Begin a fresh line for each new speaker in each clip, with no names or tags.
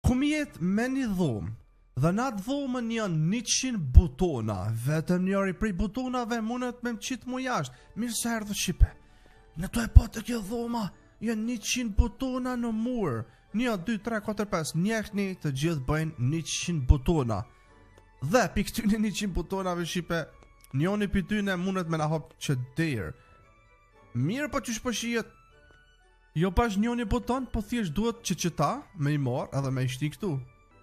Kum jet me një dhomë, dhe në atë dhomën janë 100 butona, vetëm njëri prej butonave mundet me më qitë mu jashtë. Mirë se erdhë Shqipe. Në to e po të kjo dhoma, janë 100 butona në murë. 1, 2, 3, 4, 5, njehni të gjithë bëjnë 100 butona. Dhe pi këtyne 100 butonave Shqipe, njoni për tyne mundet me na hop që derë. Mirë po që shpëshijet, jo pash njoni buton, po thjesht duhet që qëta me i marë edhe me i shti këtu.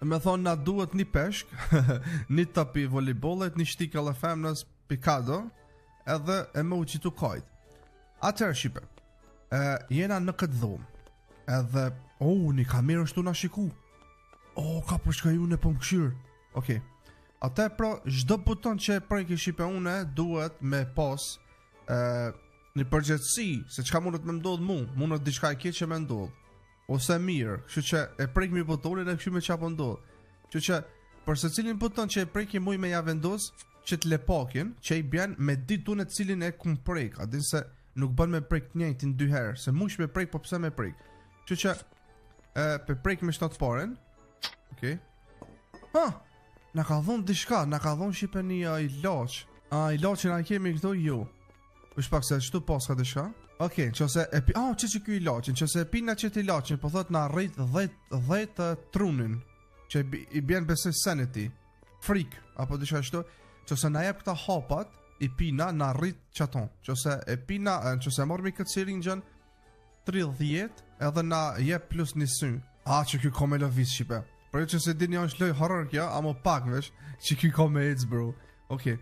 Me thonë na duhet një peshk, një tapi volejbollet, një shtik e femnës pikado, edhe e me u qitu kajt. Atëherë Shqipe, jena në këtë dhomë, edhe, një kamerë shtu na shiku. Ka përshka ju në për më këshirë. Okej. Ate pra, çdo buton që e preki Shqipe une, duhet me pas një përgjithësi, se çka mundet me ndodh mundet diçka e keq që me ndodh. Ose mirë, kështu që e prek mi butonin e kështu me çapo ndodh. Kështu që për secilin buton që e preki muj me ja vendos, që të lepakin, që i bjen me ditë unë cilin e kum prek, a din se nuk bën me prek të njëjtin 2 herë, se mush me prek, po pse me prek. Kështu që pe prek me shtat paren. Okej. Na ka dhon diçka, na ka dhon Shqipe një ilaç. Ilaçin a kemi këtu ju. Është pak se çtu pas ka diçka. Okej, nëse e pi, ç'është ky ilaç? Nëse e pina çet ilaçin, po thot na rrit 10 trunin, që i bën besoj sanity, freak apo diçka ashtu. Nëse na jep këta hapat, i pina na rrit çaton. Nëse e pina, nëse mormi këtë sirinxhën 30, edhe na jep plus një sy. Që ky ka me lëviz Shqipe. Por që se dini është loj horror kjo, amo pak vesh, që ky ka me ec bro. Okej.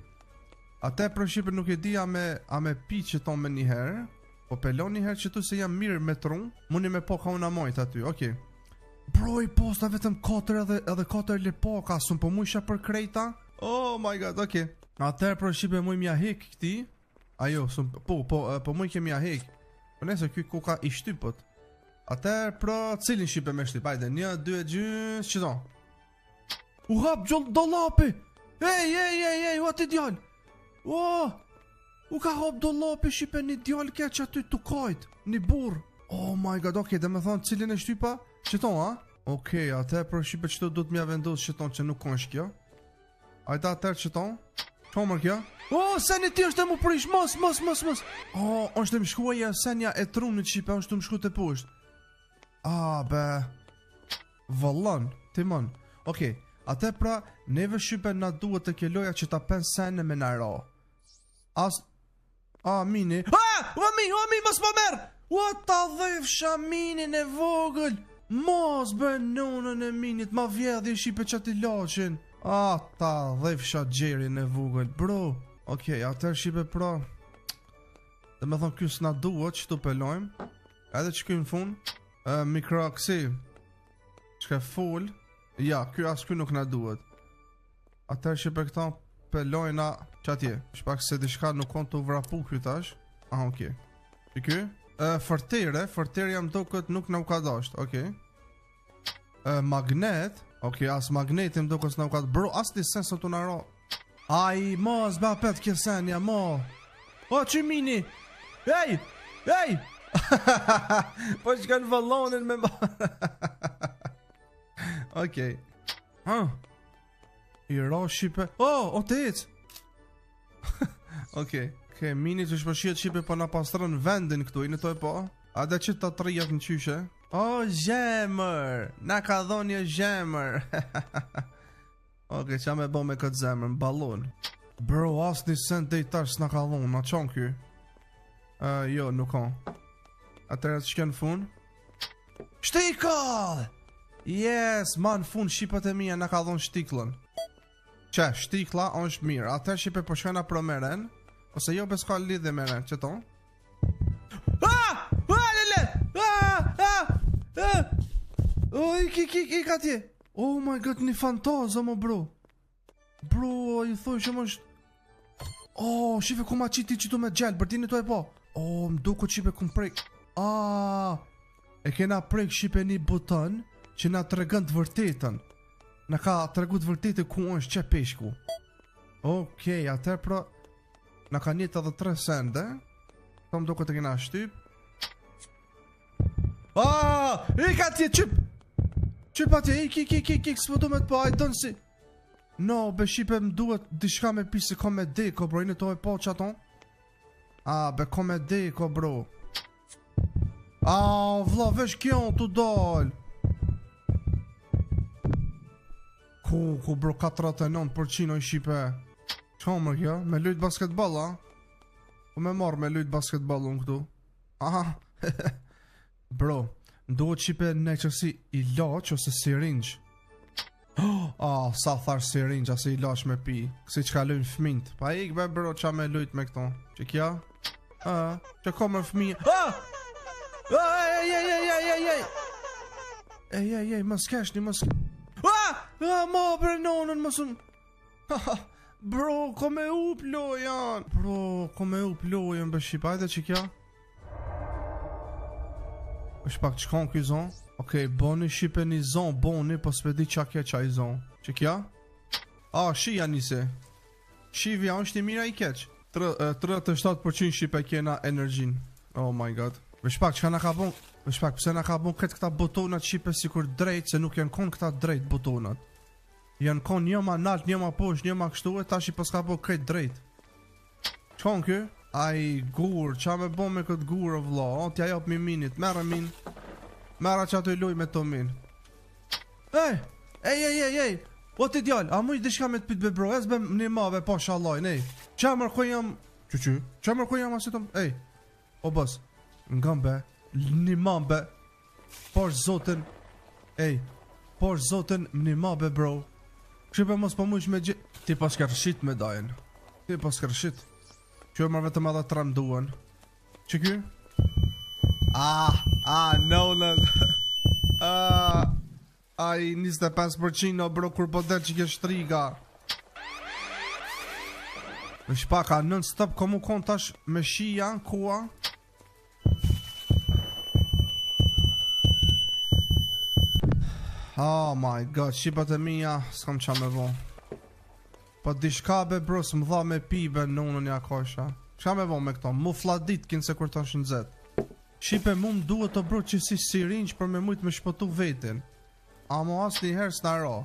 Ate për Shqipe nuk e di a me pi që ton me njëherë, po pelon njëherë që tu se jam mirë me trun, mundi me po ka una mojt aty, okej. Bro, i posta vetëm 4 edhe 4 lepoka, sun po mu isha për krejta? Oh my god, okej. Ate për Shqipe mu i mja hek këti, ajo, po mu i kemi a hek. Po nëse ky kuka i shtypët. Atëherë pra cilin Shqipe me shtyp? Hajde, 1, 2, gjys, qëton? U hap gjoll dollapi! Ej, o ti djall! U ka hap dollapi Shqipe një djall keq aty të kajt, një burr. Oh my god, okej, dhe me thonë cilin e shtypa? Qëton, a? Okej, atëherë pra Shqipe qëto du të mja vendos qëton që nuk konsh kjo. Ajta atëherë qëton? Qomër kjo? Seni ti është e mu prish, mos. është e më shkuaja senja e trunit Shqipe, është të më shku të pusht. Be vëllon, timon. Okej, atë pra neve Shqipe na duhet të kelloja që ta pen sene me nara. Mini. Mi, mos më merë! What ta dhefsha minin e vogël! Mos bën nonën e minit, ma vjedhje Shqipe që ti laqin. Ta dhefsha gjerin e vogël, bro. Okej, atër Shqipe pra, dhe me thonë kjo s'na duhet që tu pelojmë. Edhe që kjo në fund mikro kësi që ka full. Ja, kjo as kjo nuk na duhet. Atër Shqipe këta pelojna që atje. Shpak se dishka nuk konë të vrapu kjo tash. Okej. I kjo? Fërtere jam do këtë nuk në u ka dasht. Okej. Magnet. Okej, as magnetim do këtë s'na u ka dasht. Bro, as një sen së të naro. Mos, ba pet kjo senja, mo. Që mini. Ej! Po që kanë vallonin me ma. Okej. I ra Shqipe. O të ec. Okej, mini që shpëshjet Shqipe po na pastron vendin këtu, i në toj po. A dhe që të trijat në qyshe. Zemër. Na ka dhonje zemër. Okej, qa me bo me këtë zemër, në balon. Bro, as një sent dhe i tash s'na ka dhonë, na qonë kjo. Jo, nuk ka. Atëherë që kënë fund. Shtikall! Yes, ma në fund Shqipët e mija na ka dhonë shtiklën. Shtikla është mirë. Atëherë Shqipe po shkojna pro meren. Ose jo beska lidhe meren, që ton? I ka tje. Oh my god, një fantazë, mo bro. Bro, i thoi që më është. Shqipe ku ma qiti qitu me gjellë, bërtini to e po. Më duko Shqipe ku më prek. E kena prek Shqipe një buton që na të regën të vërtetën. Na ka të regu të vërtetë ku është që peshku. Okej, atër pra na ka njët edhe 3 sende. Tom do këtë kena shtyp. I ka tje qyp. Që pa tje, ik, s'po do me të po, ajtë dënë si. No, be shipe më duhet diçka me pi se ko me deko, bro, inë to e po që aton? Be ko me deko, bro. Vla, vesh kjo të dal. Ku, bro, 49% i shipe. Qa më kjo? Me lujt basketball, a? Po me marrë me lujt basketball unë këtu. Bro, duhet shipe në qësi i laq ose sirinj. Sa tharë sirinj, ase i laq me pi. Kësi që ka lujnë fmint. Pa ik be, bro, qa me lujt me këto. Që kja? Që ka me fmi. Ej, më skeshni, më skeshni. Ma bre nonën, më sën. Bro, ko me up lojan. Bro, ko me up lojan, be shqip, ajde që kja. është pak qkon këj zon. Okej, boni shqipe një zon, boni, po s'pedi qa kje qa i zon. Që kja? Shia nise. Shivja është i mira i keq. 37% shqipe kjena energjin. Oh my god. Veshpak, qka na ka bon? Veshpak, pse na ka bon këtë këta butonat shqipe si kur drejt, se nuk janë kon këta drejt butonat. Janë kon një ma nalt, një ma posh, një ma kështu e tash i pas ka bo këtë drejt. Qkon kë? Ai gur, qa me bo me këtë gur o vla? T'ja jop mi minit, merë min. Merë që ato i luj me to min. Ej, o ti djall, a mu i dishka me t'pit be bro, ezbe një mave po shaloj, nej. Qa mërkoj jam... Qa mërkoj jam asitom? Ej, o bës, ngam be, një mam be. Por zotin, por zotin një ma be bro. Shqipe mos po mujsh me gjithë. Ti pas kërshit me dajen. Ti pas kërshit. Që e marrë vetëm edhe 3 mduan. Që ky? Nolan. Ai 25% bro kur po del që ke shtriga. Në shpaka non-stop komu kon tash me shia, kua. Oh my god, shqipat e mija, s'kam qa me vo. Po dishka be bro, s'më dha me pibe në unën ja kosha. Qa me vo me këto, mu fladit kinë se kur të është në zet. Shqipe mu më duhet të bro që si sirinj për me mujt me shpëtu vetin. Amo as një herë s'na ro.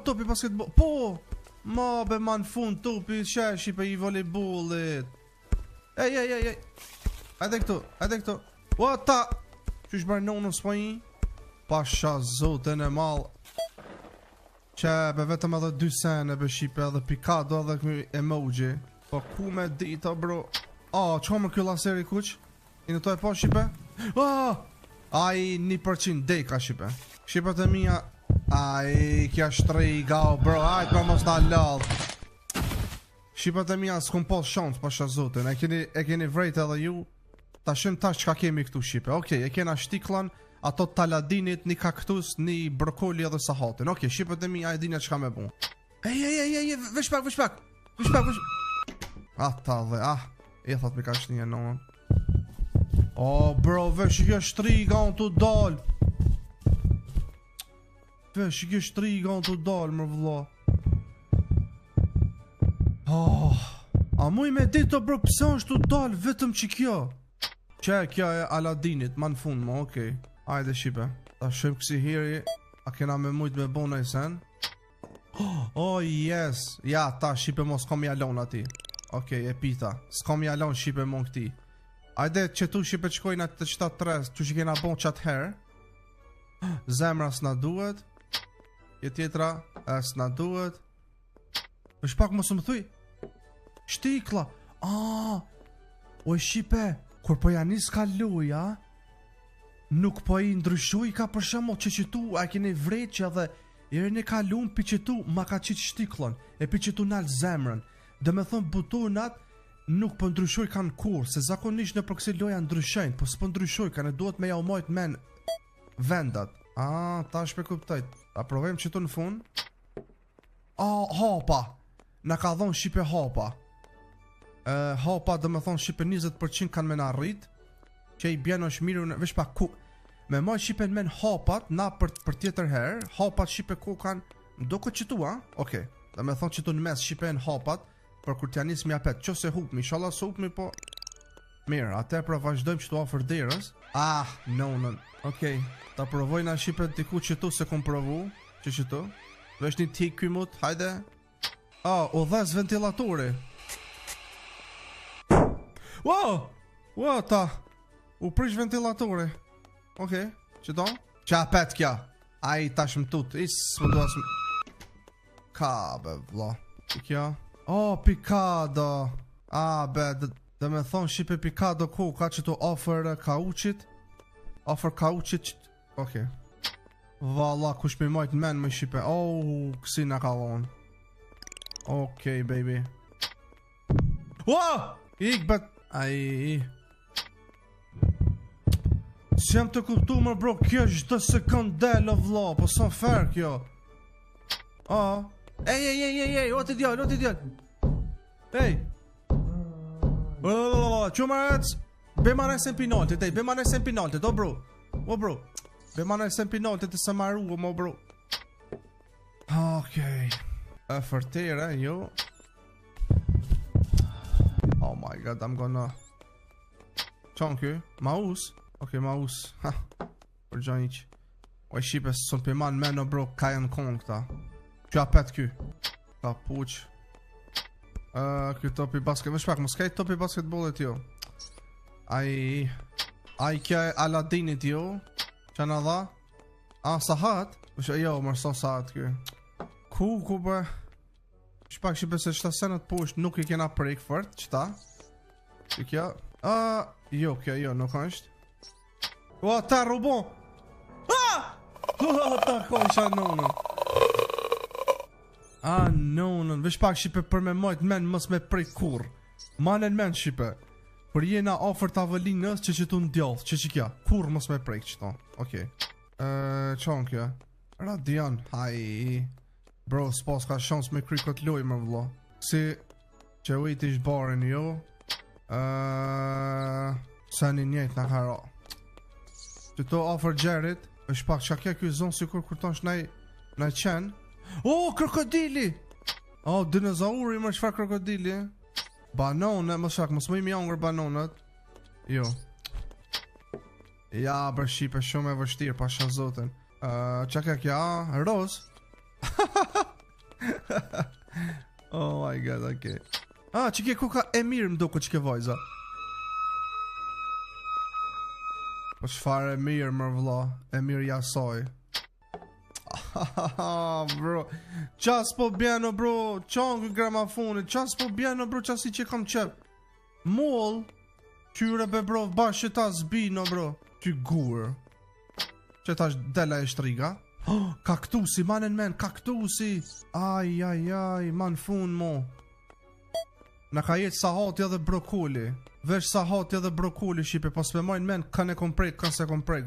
Topi basketball, po! Ma be ma në fund topi, shqipe i volejbollit. Ej. Ajde këtu. Ota! Qysh bërë në unën s'po i? Pasha zoten e mal. Që be vetëm edhe 2 sene be shqipe edhe pikado edhe këmi emoji. Po ku me dita bro. Qo më kjo laseri kuq? I në to e po shqipe? Ai 1% deka shqipe. Shqipet e mija. Ai kja shtriga bro. Ajt me mos na lall. Shqipet e mija s'kum pos shans pasha zoten. E keni vrejt edhe ju. Ta shem tash qka kemi këtu shqipe. Okej, e kena shtiklan. Ato taladinit, një kaktus, një brokoli edhe sahatin. Okej, shqipet e mi, a e dinja qka me bun. Ej, veshpak. Ata dhe, e thot me ka shnije në. Bro, vesh i kjo shtriga unë të dal. Vesh i kjo shtriga unë të dal, më vëlla. A mu i me dito, bro, pëse është të dal, vetëm që kjo. Që kjo e Aladinit, ma në fund, ma, okej. Ajde shqipe, ta shem kësi hiri. A kena me mujt me bona i sen? Yes. Ja, ta shqipe mo s'kom jalon ati. Okej, e pita. S'kom jalon shqipe mo në këti. Ajde që tu shqipe qkojnë atë të qëta 3. Tu që kena bon qatë herë. Zemra s'na duhet. Tjetra s'na duhet. është pak mos më thuj. Shtikla. O shqipe, kur po janis ka luja, nuk po i ndryshuj ka për shembull që tu a keni vret që edhe herën e kalun pi që tu ma ka qit shtiklon e pi që tu nal zemrën. Do me thon butonat nuk po ndryshuj kanë kur, se zakonisht në për kësi loja ndryshojnë, po s'po ndryshuj kanë, duhet me ja u mojt men vendat. Ta shpe kuptojt. A provojmë që tu në fund. Hapa. Na ka dhon shqipe hapa. Hapa do me thon shqipe 20% kanë me na rrit. Që i bjen është mirë, vesh pa ku. Me moj shqipen men hapat, na për tjetër herë, hapat shqipe ku kanë, do këtë qitu, Okej, dhe me thonë qitu në mes shqipen hapat, për kur t'ja njës mi apet, që se hupmi, shala se hupmi, po... Mirë, atë pra vazhdojmë që të afër derës. Nonën. Okej, ta provoj na shipet diku që tu se kom provu. Që tu. Vesh një tik kymut, hajde. U dhes ventilatori. Wow, ta. U prish ventilatori. Okej, që do? Qa pet kja. Ai tash më tut. Më duas më... Ka, be, vla. Që kja? Picado. Be, dhe me thonë shipe picado ku. Ka që tu offer kauqit. Offer kauqit. Okej. Valla, kush me majt men me shipe. Kësi na ka dhonë. Okej, baby. Ik, bet. Ai. Si jam të kuptu më bro, kjo është të sekund del o vla. Po sa fair kjo. Ej, o t'i djall. Ej. Qumarec. Bemanesen penaltit, bemanesen penaltit, o bro. Bemanesen penaltit të se maru, o bro. Okej. E fërtere, jo. Oh my god, I'm gonna... Qon kjo? Maus? Okej, maus. Për gjani që. O i shipe së për man meno bro, ka janë kong këta. Kjo apet kjo. Ka puq. Kjo topi basket. Më shpak, më skajt topi basketbollet jo. Ai kja e Aladinit jo. Qa na dha? Sahat? Jo, mërë sahat kjo. Ku bë? Shpak shipe se qëta senët poshtë nuk i kena prejk fërt, qëta? Që kja? Jo, nuk është. Ta robon! Ta kojsha nonën. Nonën, vesh pak shipe për me majt men mës me prejk kur. Manen men shipe. Për jena ofër të avëlinës që tu ndjallë, që kja? Kur mës me prejk qëta? Okej. Qon kja? Radian, haj... Bro, s'pas ka shans me kry këtë loj më vlo. Si që ujt ish barin jo. Sa një njejt në ka ra. Që to offer Gjerit. është pak qa kja kjo zonë si kur ton shnaj qen. Krokodili. Dinozauri më shfar krokodili. Banone, më shak, mos më imi angër banonet. Jo. Ja, bër shipe shumë e vështirë, pasha zotin. Qa kja, roz. Oh my god, okay. Që ke kuka e mirë më duko që ke vajza. Po shfar e mirë më vla. E mirë jasoj. Bro. Qas po bjeno bro. Qangë gramofonit. Qas po bjeno bro. Qas i që kam qep. Mol. Qyre be bro. Bashkë ta zbino bro. Ty gurë. Që ta dela e shtriga. Kaktusi, manen men, kaktusi. Aj, man fun mo. Në ka jetë sahati edhe brokoli. Vesh sahati edhe brokoli shipe. Pas me majnë men, kanë e kom prejk, kanë se kom prejk.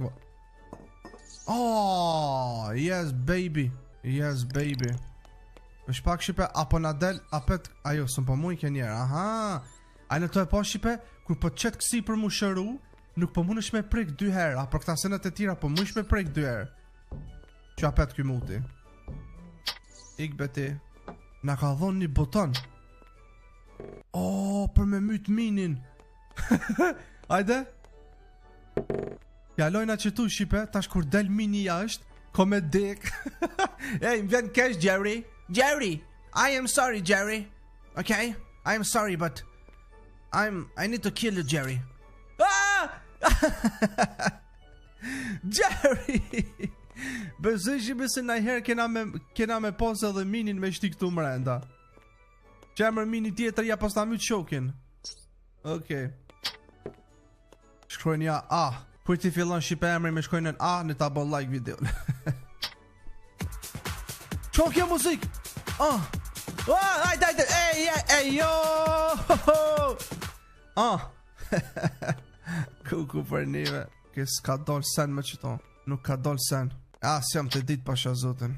Yes baby. Vesh pak shipe, apo na del, apet. Ajo, sëm po mu i ke njerë. A në të e po shipe, kur po qëtë kësi për mu shëru, nuk po mu nësh me prejk 2 herë. A për këta senet e tira, po mu nësh me prejk 2 herë. Që apet këj muti. Ik beti. Na ka dhonë një boton. Për me myt minin. Ajde. Jalojna që tu shipe. Tash kur del mini jashtë. Ko me dik. Hey, më vjen kesh Jerry. I am sorry Jerry. Okay, I am sorry but I need to kill you Jerry. Jerry. Besoj që besë najherë kena me posë edhe minin me shti këtu mrenda. Që emër mini tjetër ja pas ta myt shokin. Okej. Shkrojnë ja A. Kur ti fillon shipe emri me shkrojnë A në ta bo like video. Qo kjo muzik? Ajde. Ej jo. Kuku për nive. Kës ka dollë sen me qëto. Nuk ka dollë sen. Si jam të dit pasha zotin.